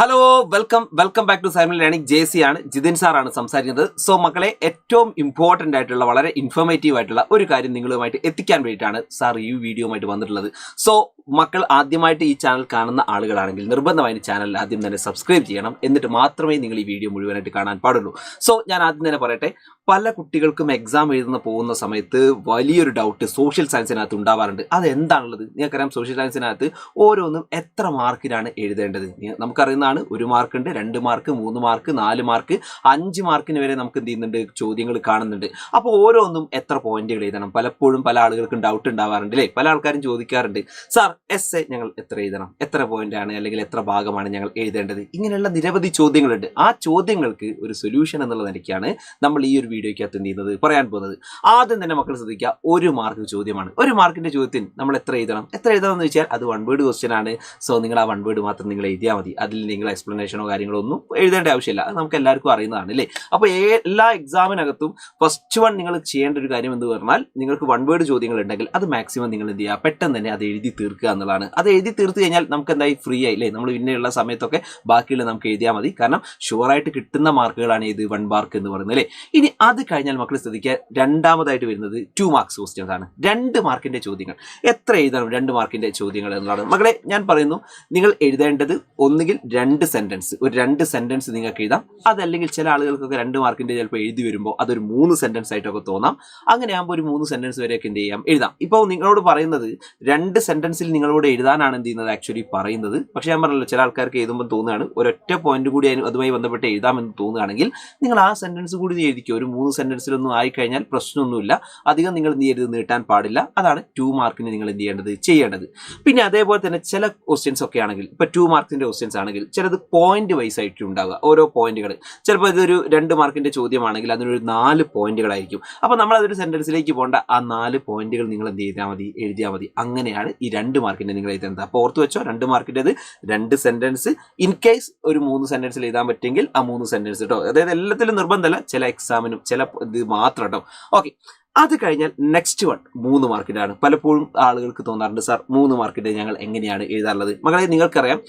Hello welcome back to Simon learning Jessy ആണ്. ജിതിൻ സാറാണ് സംസാരിക്കുന്നത്. സോ മക്കളെ, ഏറ്റവും ഇമ്പോർട്ടൻ്റ് ആയിട്ടുള്ള വളരെ ഇൻഫോർമേറ്റീവ് ആയിട്ടുള്ള ഒരു കാര്യം നിങ്ങളുമായിട്ട് എത്തിക്കാൻ വേണ്ടിയിട്ടാണ് സാർ ഈ വീഡിയോയുമായിട്ട് വന്നിട്ടുള്ളത്. സോ മക്കൾ ആദ്യമായിട്ട് ഈ ചാനൽ കാണുന്ന ആളുകളാണെങ്കിൽ നിർബന്ധമായും ചാനൽ ആദ്യം തന്നെ സബ്സ്ക്രൈബ് ചെയ്യണം. എന്നിട്ട് മാത്രമേ നിങ്ങൾ ഈ വീഡിയോ മുഴുവനായിട്ട് കാണാൻ പാടുള്ളൂ. സോ ഞാൻ ആദ്യം തന്നെ പറയട്ടെ, പല കുട്ടികൾക്കും എക്സാം പോകുന്ന സമയത്ത് വലിയൊരു ഡൗട്ട് സോഷ്യൽ സയൻസിനകത്ത് ഉണ്ടാവാറുണ്ട്. അതെന്താണുള്ളത്? നിങ്ങൾക്കറിയാം, സോഷ്യൽ സയൻസിനകത്ത് ഓരോന്നും എത്ര മാർക്കിനാണ് എഴുതേണ്ടത്? നമുക്കറിയുന്നതാണ്, 1 മാർക്കുണ്ട്, 2 മാർക്ക്, 3 മാർക്ക്, 4 മാർക്ക്, 5 മാർക്കിന് വരെ നമുക്ക് എന്ത് ചെയ്യുന്നുണ്ട്, ചോദ്യങ്ങൾ കാണുന്നുണ്ട്. അപ്പോൾ ഓരോന്നും എത്ര പോയിന്റുകൾ എഴുതണം? പലപ്പോഴും പല ആളുകൾക്കും ഡൗട്ട് ഉണ്ടാവാറുണ്ട് അല്ലേ? പല ആൾക്കാരും ചോദിക്കാറുണ്ട്, സാർ എസ് എ ഞങ്ങൾ എത്ര എഴുതണം, എത്ര പോയിന്റ് ആണ് അല്ലെങ്കിൽ എത്ര ഭാഗമാണ് ഞങ്ങൾ എഴുതേണ്ടത്? ഇങ്ങനെയുള്ള നിരവധി ചോദ്യങ്ങളുണ്ട്. ആ ചോദ്യങ്ങൾക്ക് ഒരു സൊല്യൂഷൻ എന്നുള്ള നിലയ്ക്കാണ് നമ്മൾ ഈ ഒരു വീഡിയോയ്ക്കകത്ത് എന്ത് ചെയ്യുന്നത്, പറയാൻ പോകുന്നത്. ആദ്യം തന്നെ മക്കൾ ശ്രദ്ധിക്കുക, 1 മാർക്ക് ചോദ്യമാണ്. 1 മാർക്കിന്റെ ചോദ്യത്തിന് നമ്മൾ എത്ര എഴുതണം എന്ന് വെച്ചാൽ അത് 1 വേർഡ് ക്വസ്റ്റ്യൻ ആണ്. സോ നിങ്ങൾ ആ 1 വേർഡ് മാത്രം നിങ്ങൾ എഴുതിയാൽ മതി. അതിൽ നിങ്ങൾ എക്സ്പ്ലനേഷനോ കാര്യങ്ങളോ ഒന്നും എഴുതേണ്ട ആവശ്യമില്ല. അത് നമുക്ക് എല്ലാവർക്കും അറിയുന്നതാണ് അല്ലേ? അപ്പോൾ എല്ലാ എക്സാമിനകത്തും ഫസ്റ്റ് വൺ നിങ്ങൾ ചെയ്യേണ്ട ഒരു കാര്യം എന്ന് പറഞ്ഞാൽ, നിങ്ങൾക്ക് 1 വേർഡ് ചോദ്യങ്ങൾ ഉണ്ടെങ്കിൽ അത് മാക്സിമം നിങ്ങൾ എന്ത് ചെയ്യുക, പെട്ടെന്ന് തന്നെ അത് എഴുതി തീർക്കുക എന്നുള്ളതാണ്. അത് എഴുതി തീർത്ത് കഴിഞ്ഞാൽ നമുക്ക് എന്തായി, ഫ്രീ ആയി അല്ലേ? നമ്മൾ പിന്നെയുള്ള സമയത്തൊക്കെ ബാക്കിയുള്ള നമുക്ക് എഴുതിയാൽ മതി. കാരണം ഷുവറായിട്ട് കിട്ടുന്ന മാർക്കുകളാണ് ഇത് 1 മാർക്ക് എന്ന് പറയുന്നത് അല്ലേ? ഇനി അത് കഴിഞ്ഞാൽ മക്കൾ ശ്രദ്ധിക്കുക, രണ്ടാമതായിട്ട് വരുന്നത് 2 മാർക്സ് ക്വസ്റ്റ്യൻസ് ആണ്. 2 മാർക്കിന്റെ ചോദ്യങ്ങൾ എത്ര എഴുതണം? 2 മാർക്കിന്റെ ചോദ്യങ്ങൾ എന്നുള്ളതാണ്. മക്കളെ, ഞാൻ പറയുന്നു, നിങ്ങൾ എഴുതേണ്ടത് ഒന്നുകിൽ 2 സെന്റൻസ്, ഒരു 2 സെന്റൻസ് നിങ്ങൾക്ക് എഴുതാം. അതല്ലെങ്കിൽ ചില ആളുകൾക്കൊക്കെ 2 മാർക്കിന്റെ ചിലപ്പോൾ എഴുതി വരുമ്പോൾ അതൊരു 3 സെന്റൻസ് ആയിട്ടൊക്കെ തോന്നാം. അങ്ങനെ ആകുമ്പോൾ ഒരു 3 സെന്റൻസ് വരെയൊക്കെ എന്ത് ചെയ്യാം, എഴുതാം. ഇപ്പോൾ നിങ്ങളോട് പറയുന്നത് 2 സെന്റൻസിൽ നിങ്ങളോട് എഴുതാനാണ് എന്ത് ചെയ്യുന്നത്, ആക്ച്വലി പറയുന്നത്. പക്ഷേ ഞാൻ പറഞ്ഞല്ലോ, ചില ആൾക്കാർക്ക് എഴുതുമ്പോൾ തോന്നുകയാണ് ഒരൊറ്റ പോയിന്റ് കൂടി അതുമായി ബന്ധപ്പെട്ട് എഴുതാമെന്ന് തോന്നുകയാണെങ്കിൽ നിങ്ങൾ ആ സെന്റൻസ് കൂടി എഴുതിക്കോ. ഒരു 3 സെന്റൻസിലൊന്നും ആയിക്കഴിഞ്ഞാൽ പ്രശ്നമൊന്നുമില്ല. അധികം നിങ്ങൾ എന്ത് ചെയ്യരുത്, നീട്ടാൻ പാടില്ല. അതാണ് 2 മാർക്കിന് നിങ്ങൾ എന്ത് ചെയ്യേണ്ടത്. പിന്നെ അതേപോലെ തന്നെ ചില ക്വസ്റ്റ്യൻസ് ഒക്കെ ആണെങ്കിൽ, ഇപ്പോൾ 2 മാർക്കിന്റെ ക്വസ്റ്റ്യൻസ് ആണെങ്കിൽ ചിലത് പോയിന്റ് വൈസ് ആയിട്ട് ഉണ്ടാവുക. ഓരോ പോയിന്റുകൾ, ചിലപ്പോൾ ഇതൊരു 2 മാർക്കിന്റെ ചോദ്യമാണെങ്കിൽ അതിനൊരു 4 പോയിന്റുകളായിരിക്കും. അപ്പോൾ നമ്മൾ അതൊരു സെന്റൻസിലേക്ക് പോകേണ്ട, ആ 4 പോയിന്റുകൾ നിങ്ങൾ എന്ത് ചെയ്താൽ മതി, എഴുതിയാൽ മതി. അങ്ങനെയാണ് ഈ 2 മാർക്കിന്റെ നിങ്ങൾ എഴുതുന്നത്. അപ്പോൾ ഓർത്ത് വെച്ചോ, 2 മാർക്കിൻ്റെത് 2 സെന്റൻസ്. ഇൻ കേസ് ഒരു 3 സെന്റൻസിൽ എഴുതാൻ പറ്റുമെങ്കിൽ ആ 3 സെന്റൻസ് കേട്ടോ. അതായത് എല്ലാത്തിലും നിർബന്ധമല്ല, ചില എക്സാമിനും ചില ഇത് മാത്രം കേട്ടോ. ഓക്കെ, അത് കഴിഞ്ഞാൽ നെക്സ്റ്റ് വൺ 3 മാർക്കിൻ്റെയാണ്. പലപ്പോഴും ആളുകൾക്ക് തോന്നാറുണ്ട്, സാർ 3 മാർക്കിൻ്റെ ഞങ്ങൾ എങ്ങനെയാണ് എഴുതാറുള്ളത്? മകളെ, നിങ്ങൾക്കറിയാം,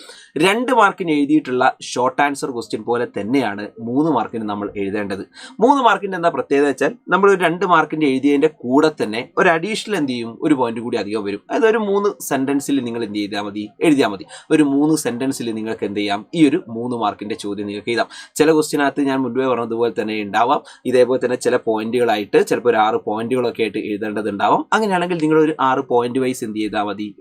2 മാർക്കിന് എഴുതിയിട്ടുള്ള ഷോർട്ട് ആൻസർ ക്വസ്റ്റ്യൻ പോലെ തന്നെയാണ് 3 മാർക്കിന് നമ്മൾ എഴുതേണ്ടത്. 3 മാർക്കിൻ്റെ എന്താ പ്രത്യേകത വെച്ചാൽ, നമ്മൾ ഒരു 2 മാർക്കിൻ്റെ എഴുതിയതിൻ്റെ കൂടെ തന്നെ ഒരു അഡീഷണൽ എന്ത് ചെയ്യും, ഒരു പോയിന്റ് കൂടി അധികം വരും. അതായത് ഒരു 3 സെന്റൻസിൽ നിങ്ങൾ എന്ത് എഴുതിയാൽ മതി. ഒരു 3 സെന്റൻസിൽ നിങ്ങൾക്ക് എന്ത് ചെയ്യാം, ഈ ഒരു 3 മാർക്കിൻ്റെ ചോദ്യം നിങ്ങൾക്ക് എഴുതാം. ചില ക്വസ്റ്റ്യനകത്ത് ഞാൻ മുൻപേ പറഞ്ഞതുപോലെ തന്നെ ഉണ്ടാവാം. ഇതേപോലെ തന്നെ ചില പോയിന്റുകളായിട്ട് ചിലപ്പോൾ ഒരു 6 പോയിന്റുകളൊക്കെ ആയിട്ട് എഴുതേണ്ടതുണ്ടാവും. അങ്ങനെയാണെങ്കിൽ നിങ്ങൾ ഒരു 6 പോയിന്റ് വൈസ് എന്ത്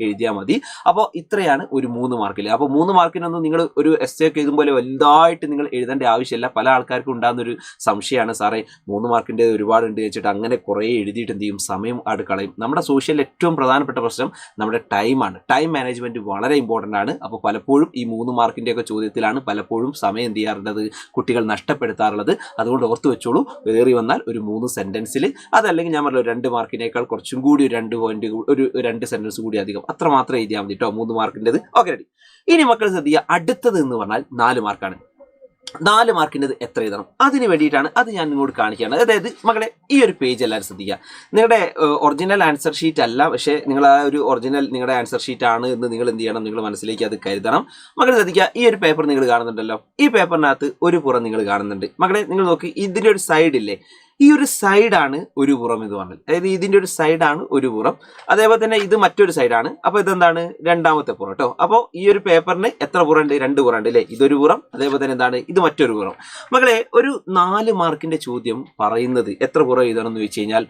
എഴുതിയാൽ മതി. അപ്പോൾ ഇത്രയാണ് ഒരു 3 മാർക്കിൽ. അപ്പോൾ 3 മാർക്കിനൊന്നും നിങ്ങൾ ഒരു എസ് ഒക്കെ എഴുതും പോലെ വലുതായിട്ട് നിങ്ങൾ എഴുതേണ്ട ആവശ്യമില്ല. പല ആൾക്കാർക്കും ഉണ്ടാകുന്നൊരു സംശയമാണ്, സാറേ 3 മാർക്കിൻ്റെ ഒരുപാടുണ്ട് വെച്ചിട്ട് അങ്ങനെ കുറേ എഴുതിയിട്ട് എന്ത് ചെയ്യും, സമയം കളയും. നമ്മുടെ സോഷ്യലിൽ ഏറ്റവും പ്രധാനപ്പെട്ട പ്രശ്നം നമ്മുടെ ടൈമാണ്. ടൈം മാനേജ്മെന്റ് വളരെ ഇമ്പോർട്ടൻ്റ് ആണ്. അപ്പോൾ പലപ്പോഴും ഈ 3 മാർക്കിൻ്റെ ഒക്കെ ചോദ്യത്തിലാണ് പലപ്പോഴും സമയം എന്ത് ചെയ്യാറുള്ളത്, കുട്ടികൾ നഷ്ടപ്പെടുത്താറുള്ളത്. അതുകൊണ്ട് ഓർത്ത് വെച്ചോളൂ, വേറി വന്നാൽ ഒരു 3 സെന്റൻസിൽ, അതല്ലെങ്കിൽ ഞാൻ പറഞ്ഞു 2 മാർക്കിനേക്കാൾ കുറച്ചും കൂടി ഒരു 2 പോയിന്റ്, ഒരു 2 സെന്റൻസ് കൂടി അധികം, അത്ര മാത്രം എഴുതിയാൽ മതി കേട്ടോ 3 മാർക്കിൻ്റെത്. Okay, ready. ഇനി മക്കൾ ശ്രദ്ധിക്കുക, അടുത്തത് എന്ന് പറഞ്ഞാൽ 4 മാർക്കാണ്. 4 മാർക്കിൻ്റെത് എത്ര എഴുതണം? അതിന് വേണ്ടിയിട്ടാണ് അത് ഞാൻ നിങ്ങളോട് കാണിക്കുകയാണ്. അതായത് മകളെ, ഈ ഒരു പേജ് എല്ലാവരും ശ്രദ്ധിക്കുക. നിങ്ങളുടെ ഒറിജിനൽ ആൻസർ ഷീറ്റ് അല്ല, പക്ഷേ നിങ്ങൾ ആ ഒരു ഒറിജിനൽ നിങ്ങളുടെ ആൻസർ ഷീറ്റ് ആണ് എന്ന് നിങ്ങൾ എന്ത് ചെയ്യണം, നിങ്ങൾ മനസ്സിലേക്ക് അത് കരുതണം. മകളെ ശ്രദ്ധിക്കുക, ഈ ഒരു പേപ്പർ നിങ്ങൾ കാണുന്നുണ്ടല്ലോ. ഈ പേപ്പറിനകത്ത് ഒരു പുറം നിങ്ങൾ കാണുന്നുണ്ട്. മകളെ, നിങ്ങൾ നോക്കി, ഇതിൻ്റെ ഒരു സൈഡില്ലേ, ഈ ഒരു സൈഡാണ് ഒരു പുറം എന്ന് പറഞ്ഞത്. അതായത് ഇതിൻ്റെ ഒരു സൈഡാണ് ഒരു പുറം. അതേപോലെ തന്നെ ഇത് മറ്റൊരു സൈഡാണ്. അപ്പോൾ ഇതെന്താണ്, രണ്ടാമത്തെ പുറം കേട്ടോ. അപ്പോൾ ഈ ഒരു പേപ്പറിന് എത്ര പുറമുണ്ട്? 2 പുറമുണ്ട് അല്ലേ? ഇതൊരു പുറം, അതേപോലെ തന്നെ എന്താണ്, ഇത് മറ്റൊരു പുറം. മകളെ, ഒരു 4 മാർക്കിന്റെ ചോദ്യം പറയുന്നത് എത്ര പുറം എഴുതണം എന്ന് വെച്ച് കഴിഞ്ഞാൽ,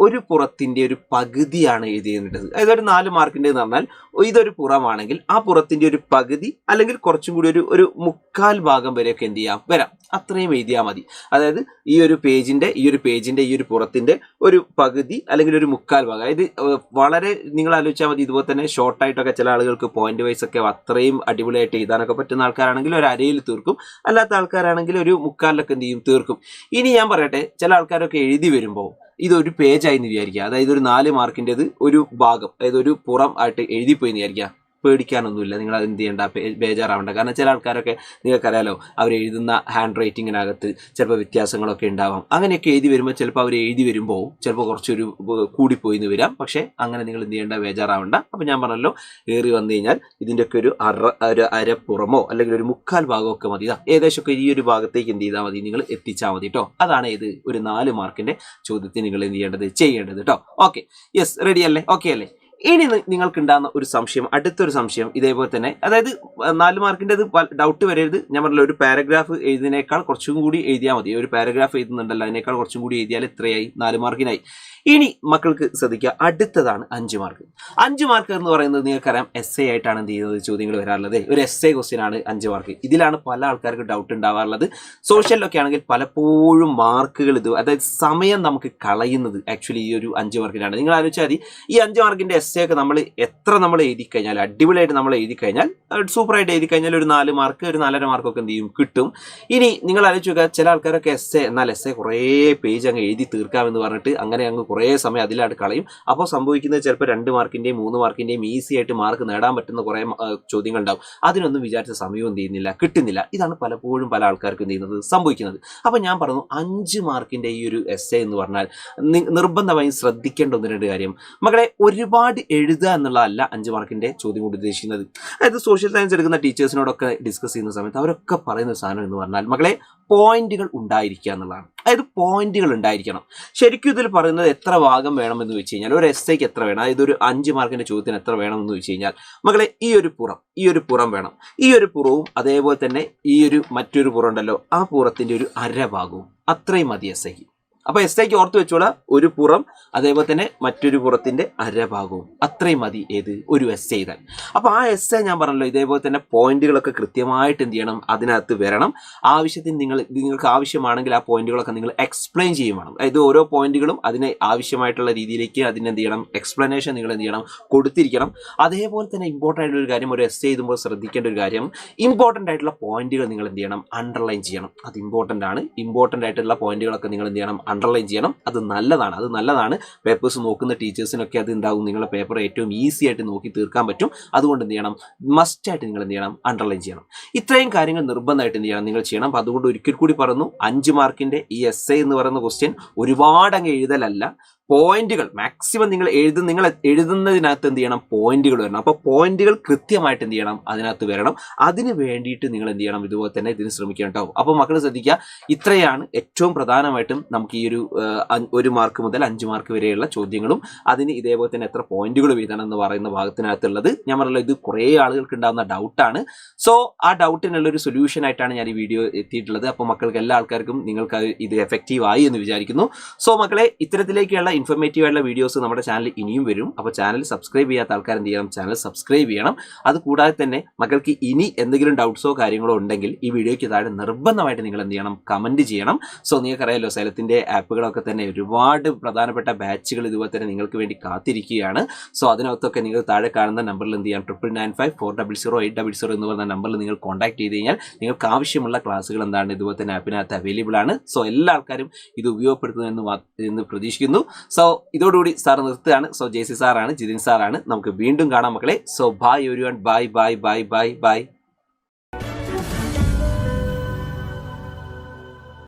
ഒരു പുറത്തിന്റെ ഒരു പകുതിയാണ് എഴുതിയേണ്ടത്. അതായത് ഒരു 4 മാർക്കിന്റെ എന്ന് പറഞ്ഞാൽ ഇതൊരു പുറമാണെങ്കിൽ ആ പുറത്തിന്റെ ഒരു പകുതി അല്ലെങ്കിൽ കുറച്ചും കൂടി ഒരു 1/4 ഭാഗം വരെയൊക്കെ എന്ത് ചെയ്യാം, വരാം. അത്രയും എഴുതിയാൽ മതി. അതായത് ഈ ഒരു പേജിന്റെ ഈ ഒരു പുറത്തിന്റെ ഒരു പകുതി അല്ലെങ്കിൽ ഒരു 1/4 ഭാഗം. അതായത് വളരെ നിങ്ങൾ ആലോചിച്ചാൽ മതി. ഇതുപോലെ തന്നെ ഷോർട്ടായിട്ടൊക്കെ ചില ആളുകൾക്ക് പോയിന്റ് വൈസ് ഒക്കെ അത്രയും അടിപൊളിയായിട്ട് എഴുതാനൊക്കെ പറ്റുന്ന ആൾക്കാരാണെങ്കിൽ ഒരു അരയിൽ തീർക്കും. അല്ലാത്ത ആൾക്കാരാണെങ്കിൽ ഒരു 1/4 എന്ത് ചെയ്യും, തീർക്കും. ഇനി ഞാൻ പറയട്ടെ, ചില ആൾക്കാരൊക്കെ എഴുതി വരുമ്പോൾ ഇതൊരു പേജായി എന്ന് വിചാരിക്കുക. അതായത് ഒരു 4 മാർക്കിൻ്റെത് ഒരു ഭാഗം, അതായത് ഒരു പുറം ആയിട്ട് എഴുതിപ്പോയി എന്ന് വിചാരിക്കുക. പേടിക്കാനൊന്നുമില്ല. നിങ്ങൾ അത് എന്ത് ചെയ്യേണ്ട, ബേജാറാവേണ്ട. കാരണം ചില ആൾക്കാരൊക്കെ നിങ്ങൾക്കറിയാലോ, അവർ എഴുതുന്ന ഹാൻഡ് റൈറ്റിങ്ങിനകത്ത് ചിലപ്പോൾ വ്യത്യാസങ്ങളൊക്കെ ഉണ്ടാവാം. അങ്ങനെയൊക്കെ എഴുതി വരുമ്പോൾ ചിലപ്പോൾ അവർ എഴുതി വരുമ്പോൾ ചിലപ്പോൾ കുറച്ചൊരു കൂടിപ്പോയി എന്ന് വരാം. പക്ഷേ അങ്ങനെ നിങ്ങൾ എന്ത് ചെയ്യേണ്ട, ബേജാറാവേണ്ട. അപ്പോൾ ഞാൻ പറഞ്ഞല്ലോ, ഏറി വന്നു കഴിഞ്ഞാൽ ഇതിൻ്റെയൊക്കെ ഒരു അരപ്പുറമോ അല്ലെങ്കിൽ ഒരു മുക്കാൽ ഭാഗമൊക്കെ മതി. ഏകദേശമൊക്കെ ഈ ഒരു ഭാഗത്തേക്ക് എന്ത് ചെയ്താൽ മതി, നിങ്ങൾ എത്തിച്ചാൽ മതി കേട്ടോ. അതാണ് ഇത് ഒരു 4 മാർക്കിൻ്റെ ചോദ്യത്തിന് നിങ്ങൾ എന്ത് ചെയ്യേണ്ടത് കേട്ടോ. ഓക്കെ, യെസ്, റെഡി അല്ലേ? ഓക്കെ അല്ലേ? ഇനി നിങ്ങൾക്ക് ഉണ്ടാകുന്ന ഒരു സംശയം, അടുത്തൊരു സംശയം ഇതേപോലെ തന്നെ, അതായത് 4 മാർക്കിൻ്റെ ഡൗട്ട് വരരുത്. ഞാൻ പറഞ്ഞല്ലോ, ഒരു പാരഗ്രാഫ് എഴുതിനേക്കാൾ കുറച്ചും കൂടി എഴുതിയാൽ മതി. ഒരു പാരഗ്രാഫ് എഴുതുന്നുണ്ടല്ലോ, അതിനേക്കാൾ കുറച്ചും കൂടി എഴുതിയാൽ എത്രയായി? 4 മാർക്കിനായി. ഇനി മക്കൾക്ക് ശ്രദ്ധിക്കുക, അടുത്തതാണ് 5 മാർക്ക്. 5 മാർക്ക് എന്ന് പറയുന്നത് നിങ്ങൾക്കറിയാം, എസ് ആയിട്ടാണ് എന്ത് ചെയ്യുന്നത്, ചോദ്യങ്ങൾ വരാറുള്ളത്. ഒരു ക്വസ്റ്റ്യൻ ആണ് 5 മാർക്ക്. ഇതിലാണ് പല ആൾക്കാർക്ക് ഡൗട്ട് ഉണ്ടാവാറുള്ളത്. സോഷ്യലിലൊക്കെ ആണെങ്കിൽ പലപ്പോഴും മാർക്കുകൾ അതായത് സമയം നമുക്ക് കളയുന്നത് ആക്ച്വലി ഈ ഒരു 5 മാർക്കിനാണ്. നിങ്ങൾ ആലോചിച്ചാൽ മതി, ഈ 5 മാർക്കിൻ്റെ ഒക്കെ നമ്മൾ നമ്മൾ എഴുതി കഴിഞ്ഞാൽ, അടിപൊളിയായിട്ട് നമ്മൾ എഴുതി കഴിഞ്ഞാൽ, സൂപ്പറായിട്ട് എഴുതി കഴിഞ്ഞാൽ ഒരു 4 മാർക്ക്, ഒരു 4.5 മാർക്കൊക്കെ എന്ത് ചെയ്യും, കിട്ടും. ഇനി നിങ്ങൾ ആലോചിച്ച് നോക്കുക, ചില ആൾക്കാരൊക്കെ എന്നാൽ കുറേ പേജ് അങ്ങ് എഴുതി തീർക്കാമെന്ന് പറഞ്ഞിട്ട് അങ്ങനെ അങ്ങ് കുറേ സമയം അതിലായിട്ട് കളയും. അപ്പോൾ സംഭവിക്കുന്നത് ചിലപ്പോൾ 2 മാർക്കിൻ്റെയും 3 മാർക്കിൻ്റെയും ഈസി ആയിട്ട് മാർക്ക് നേടാൻ പറ്റുന്ന കുറേ ചോദ്യങ്ങൾ ഉണ്ടാവും. അതിനൊന്നും വിചാരിച്ച സമയവും എന്ത് ചെയ്യുന്നില്ല, കിട്ടുന്നില്ല. ഇതാണ് പലപ്പോഴും പല ആൾക്കാർക്കും എന്ത് ചെയ്യുന്നത്, സംഭവിക്കുന്നത്. അപ്പോൾ ഞാൻ പറഞ്ഞു, 5 മാർക്കിൻ്റെ ഈ ഒരു എന്ന് പറഞ്ഞാൽ നിർബന്ധമായും ശ്രദ്ധിക്കേണ്ട 1-2 കാര്യം മക്കളെ. ഒരുപാട് എഴുതുക എന്നുള്ളതല്ല 5 മാർക്കിൻ്റെ ചോദ്യം കൊണ്ട് ഉദ്ദേശിക്കുന്നത്. അതായത് സോഷ്യൽ സയൻസ് എടുക്കുന്ന ടീച്ചേഴ്സിനോടൊക്കെ ഡിസ്കസ് ചെയ്യുന്ന സമയത്ത് അവരൊക്കെ പറയുന്ന സാധനം എന്ന് പറഞ്ഞാൽ മക്കളെ, പോയിന്റുകൾ ഉണ്ടായിരിക്കുക എന്നുള്ളതാണ്. അതായത് പോയിന്റുകൾ ഉണ്ടായിരിക്കണം. ശരിക്കും ഇതിൽ പറയുന്നത് എത്ര ഭാഗം വേണമെന്ന് വെച്ച് കഴിഞ്ഞാൽ, ഒരു എസ്സേക്ക് എത്ര വേണം, അതായത് ഒരു 5 മാർക്കിൻ്റെ ചോദ്യത്തിന് എത്ര വേണമെന്ന് വെച്ച് കഴിഞ്ഞാൽ മക്കളെ, ഈ ഒരു പുറം വേണം. ഈ ഒരു പുറവും അതേപോലെ തന്നെ ഈ ഒരു മറ്റൊരു പുറം ഉണ്ടല്ലോ, ആ പുറത്തിൻ്റെ ഒരു അരഭാഗവും, അത്രയും മതി എസ്സേക്ക്. അപ്പോൾ എസ്സേക്ക് ഓർത്ത് വെച്ചോളാം, ഒരു പുറം അതേപോലെ തന്നെ മറ്റൊരു പുറത്തിൻ്റെ അരഭാഗവും, അത്രയും മതി ഏത്, ഒരു എസ്സേ എഴുതാൻ. അപ്പോൾ ആ എസ്സേ ഞാൻ പറഞ്ഞല്ലോ, ഇതേപോലെ തന്നെ പോയിന്റുകളൊക്കെ കൃത്യമായിട്ട് എന്ത് ചെയ്യണം, അതിനകത്ത് വരണം. ആവശ്യത്തിന് നിങ്ങൾക്ക് ആവശ്യമാണെങ്കിൽ ആ പോയിന്റുകളൊക്കെ നിങ്ങൾ എക്സ്പ്ലെയിൻ ചെയ്യും വേണം. അതായത് ഓരോ പോയിന്റുകളും അതിന് ആവശ്യമായിട്ടുള്ള രീതിയിലേക്ക് അതിനെന്ത് ചെയ്യണം, എക്സ്പ്ലനേഷൻ നിങ്ങൾ എന്ത് ചെയ്യണം, കൊടുത്തിരിക്കണം. അതേപോലെ തന്നെ ഇമ്പോർട്ടൻ്റ് ആയിട്ടുള്ള ഒരു കാര്യം, ഒരു എസ്സേ എഴുതുമ്പോൾ ശ്രദ്ധിക്കേണ്ട ഒരു കാര്യം, ഇമ്പോർട്ടൻ്റ് ആയിട്ടുള്ള പോയിന്റുകൾ നിങ്ങൾ എന്ത് ചെയ്യണം, അണ്ടർലൈൻ ചെയ്യണം. അത് ഇമ്പോർട്ടൻ്റ് ആണ്. ഇമ്പോർട്ടൻ്റ് ആയിട്ടുള്ള പോയിന്റുകളൊക്കെ നിങ്ങൾ എന്ത് ചെയ്യണം, അണ്ടർലൈൻ ചെയ്യണം. അത് നല്ലതാണ്. പേപ്പേഴ്സ് നോക്കുന്ന ടീച്ചേഴ്സിനൊക്കെ അത് ഉണ്ടാവും, നിങ്ങളുടെ പേപ്പർ ഏറ്റവും ഈസി ആയിട്ട് നോക്കി തീർക്കാൻ പറ്റും. അതുകൊണ്ട് എന്ത് ചെയ്യണം, മസ്റ്റായിട്ട് നിങ്ങൾ എന്ത് ചെയ്യണം, അണ്ടർലൈൻ ചെയ്യണം. ഇത്രയും കാര്യങ്ങൾ നിർബന്ധമായിട്ട് എന്ത് ചെയ്യണം, നിങ്ങൾ ചെയ്യണം. അപ്പോൾ അതുകൊണ്ട് ഒരിക്കൽ കൂടി പറഞ്ഞു, 5 മാർക്കിൻ്റെ ഈ എസ്സേ എന്ന് പറയുന്ന ക്വസ്റ്റ്യൻ ഒരുപാട് അങ്ങ് എഴുതലല്ല, പോയിന്റുകൾ മാക്സിമം നിങ്ങൾ എഴുതുന്നതിനകത്ത് എന്ത് ചെയ്യണം, പോയിന്റുകൾ വരണം. അപ്പോൾ പോയിന്റുകൾ കൃത്യമായിട്ട് എന്ത് ചെയ്യണം, അതിനകത്ത് വരണം. അതിന് വേണ്ടിയിട്ട് നിങ്ങൾ എന്ത് ചെയ്യണം, ഇതുപോലെ തന്നെ ഇതിന് ശ്രമിക്കണം കേട്ടോ. അപ്പോൾ മക്കൾ ശ്രദ്ധിക്കുക, ഇത്രയാണ് ഏറ്റവും പ്രധാനമായിട്ടും നമുക്ക് ഈ ഒരു 1 മാർക്ക് മുതൽ 5 മാർക്ക് വരെയുള്ള ചോദ്യങ്ങളും അതിന് ഇതേപോലെ തന്നെ എത്ര പോയിന്റുകൾ എഴുതണം എന്ന് പറയുന്ന ഭാഗത്തിനകത്തുള്ളത്. ഞാൻ പറഞ്ഞല്ലോ, ഇത് കുറേ ആളുകൾക്ക് ഉണ്ടാകുന്ന ഡൗട്ടാണ്. സോ ആ ഡൗട്ടിനുള്ളൊരു സൊല്യൂഷൻ ആയിട്ടാണ് ഞാൻ ഈ വീഡിയോ എത്തിയിട്ടുള്ളത്. അപ്പോൾ മക്കൾക്ക് എല്ലാ ആൾക്കാർക്കും നിങ്ങൾക്ക് ഇത് എഫക്റ്റീവ് ആയി എന്ന് വിചാരിക്കുന്നു. സോ മക്കളെ, ഇത്തരത്തിലേക്കുള്ള ഇൻഫോർമേറ്റീവ് ആയിട്ടുള്ള വീഡിയോസ് നമ്മുടെ ചാനലിൽ ഇനിയും വരും. അപ്പോൾ ചാനൽ സബ്സ്ക്രൈബ് ചെയ്യാത്ത ആൾക്കാർ എന്ത് ചെയ്യണം, ചാനൽ സബ്സ്ക്രൈബ് ചെയ്യണം. അത് കൂടാതെ തന്നെ മക്കൾക്ക് ഇനി എന്തെങ്കിലും ഡൗട്ട്സോ കാര്യങ്ങളോ ഉണ്ടെങ്കിൽ ഈ വീഡിയോയ്ക്ക് താഴെ നിർബന്ധമായിട്ട് നിങ്ങൾ എന്ത് ചെയ്യണം, കമൻറ്റ് ചെയ്യണം. സോ നിങ്ങൾക്കറിയാലോ, സൈലത്തിൻ്റെ ആപ്പുകളൊക്കെ തന്നെ ഒരുപാട് പ്രധാനപ്പെട്ട ബാച്ചുകൾ ഇതുപോലെ തന്നെ നിങ്ങൾക്ക് വേണ്ടി കാത്തിരിക്കുകയാണ്. സോ അതിനകത്തൊക്കെ നിങ്ങൾ താഴെ കാണുന്ന നമ്പറിൽ എന്ത് ചെയ്യാം, 9995400800 എന്ന് പറയുന്ന നമ്പറിൽ നിങ്ങൾ കോൺടാക്ട് ചെയ്ത് കഴിഞ്ഞാൽ നിങ്ങൾക്ക് ആവശ്യമുള്ള ക്ലാസ്സുകൾ എന്താണ് ഇതുപോലെ തന്നെ ആപ്പിനകത്ത് അവൈലബിൾ ആണ്. സോ എല്ലാ ആൾക്കാരും ഇത് ഉപയോഗപ്പെടുത്തുന്നു പ്രതീക്ഷിക്കുന്നു. സോ ഇതോടുകൂടി സാർ നിർത്തുകയാണ്. സോ JC സാറാണ്, ജിതിൻ സാറാണ്. നമുക്ക് വീണ്ടും കാണാം മക്കളെ. So bye everyone, by.